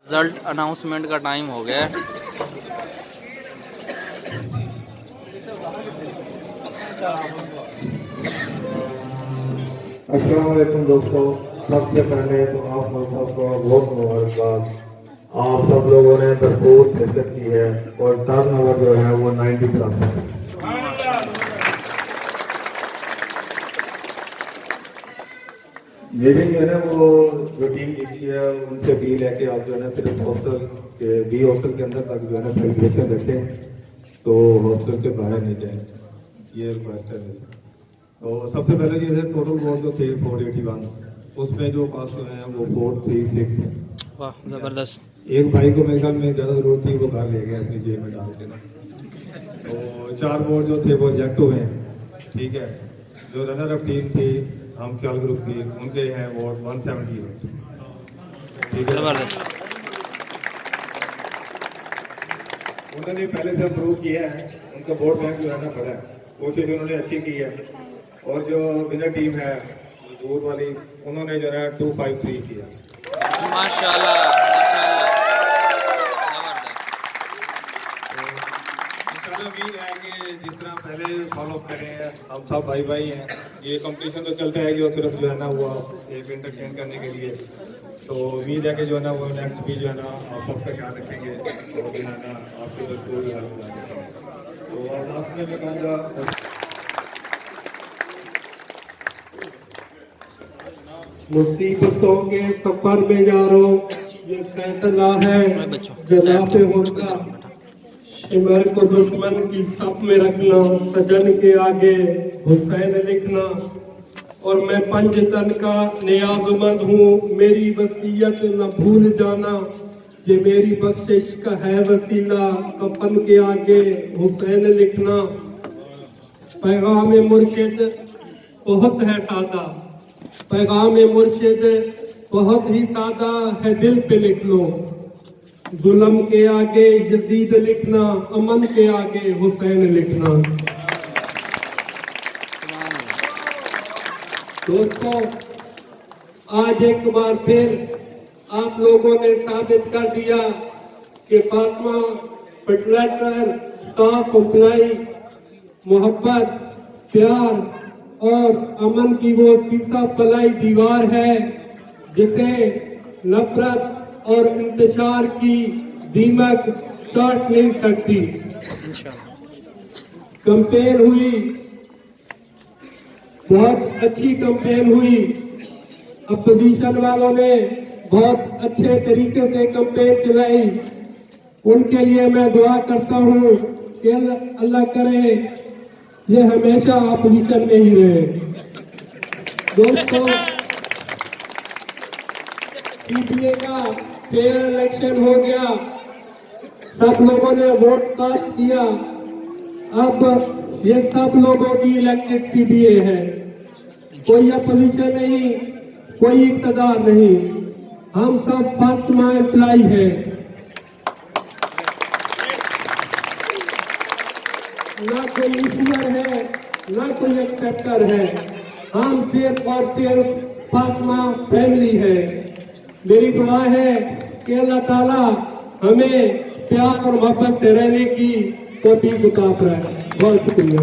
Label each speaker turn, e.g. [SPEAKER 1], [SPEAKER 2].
[SPEAKER 1] Result announcement का time हो गया है।
[SPEAKER 2] अस्सलाम वालेकुम दोस्तों, सबसे पहले तो आप सबको बहुत मुबारकबाद। आप सब लोगों ने भरपूर शिरकत की है और टर्नओवर जो है वो 90+ है। मेरी जो है ना वो जो टीम लिखी है उनसे भी लेके आप जो है ना सिर्फ हॉस्टल के हॉस्टल के अंदर तक जो है ना सेलिब्रेशन रखें, तो हॉस्टल से बाहर नहीं जाए, ये रिक्वेस्ट है मेरी। तो सबसे पहले ये है टोटल वोट जो थे 481, उसमें जो पास हुए हैं वो 436 है।
[SPEAKER 1] वाह जबरदस्त।
[SPEAKER 2] एक भाई को मेरे ख्याल में ज़्यादा जरूरत थी, वो घर ले गया अपनी जेब में डाल के ना। तो 4 वोट जो थे वो रिजेक्ट हुए हैं, ठीक है। जो रनर अप टीम थी हम ख्याल ग्रुप की, उनके हैं वोट 170, ठीक है।
[SPEAKER 1] जबरदस्त।
[SPEAKER 2] उन्होंने पहले से प्रूव किया है, उनका वोट बैंक जो है ना बड़ा है, कोशिश उन्होंने अच्छी की है। और जो विनर टीम है दूर वाली, उन्होंने जो है 253 किया।
[SPEAKER 1] माशाल्लाह
[SPEAKER 2] माशाल्लाह। उम्मीद है कि जिस तरह पहले फॉलो कर रहे हैं, हम सब भाई भाई हैं। ये कंपटीशन तो चलता है जो सिर्फ जो है ना वो एक इंटरटेन करने के लिए। तो उम्मीद है कि जो है ना वो नेक्स्ट भी जो है ना आप सबका ख्याल रखेंगे और जो है ना आपको बिल्कुल तो लास्ट में मैं कहूँगा
[SPEAKER 3] मुसीबतों के सफर में जा रहा हूँ, ये फैसला है जला पे होगा। शिमर को दुश्मन की सफ में रखना, सजन के आगे हुसैन लिखना। और मैं पंजतन का नियाज़मंद हूँ, मेरी वसीयत न भूल जाना। ये मेरी बख्शिश का है वसीला, कफन के आगे हुसैन लिखना। पैगाम मुर्शिद बहुत है सादा, पैगाम मुर्शिद बहुत ही सादा है, दिल पे लिख लो। जुल्म के आगे यजीद लिखना, अमन के आगे हुसैन लिखना। दोस्तों, आज एक बार फिर आप लोगों ने साबित कर दिया कि फातिमा फर्टिलाइजर स्टाफ एम्प्लॉई मोहब्बत, प्यार और अमन की वो सीसा पलाई दीवार है जिसे नफरत और इंतशार की दीमक काट नहीं सकती। कंपेन हुई, बहुत अच्छी कंपेन हुई। अपोजिशन वालों ने बहुत अच्छे तरीके से कंपेन चलाई। उनके लिए मैं दुआ करता हूँ कि अल्लाह करे ये हमेशा अपोजिशन में ही रहे। दोस्तों, पीपीए का फेयर इलेक्शन हो गया, सब लोगों ने वोट कास्ट किया। अब ये सब लोगों की इलेक्टेड सीबीए है, कोई अपोजिशन नहीं, कोई इक़्तिदार नहीं, हम सब फातिमा एम्प्लॉई है। ना कोई इश्यूअर है, ना कोई एक्सेप्टर है, हम सिर्फ और सिर्फ फातिमा फैमिली है। मेरी दुआ है कि अल्लाह ताला हमें प्यार और मोहब्बत से रहने की तौफीक अता फरमाए। बहुत शुक्रिया।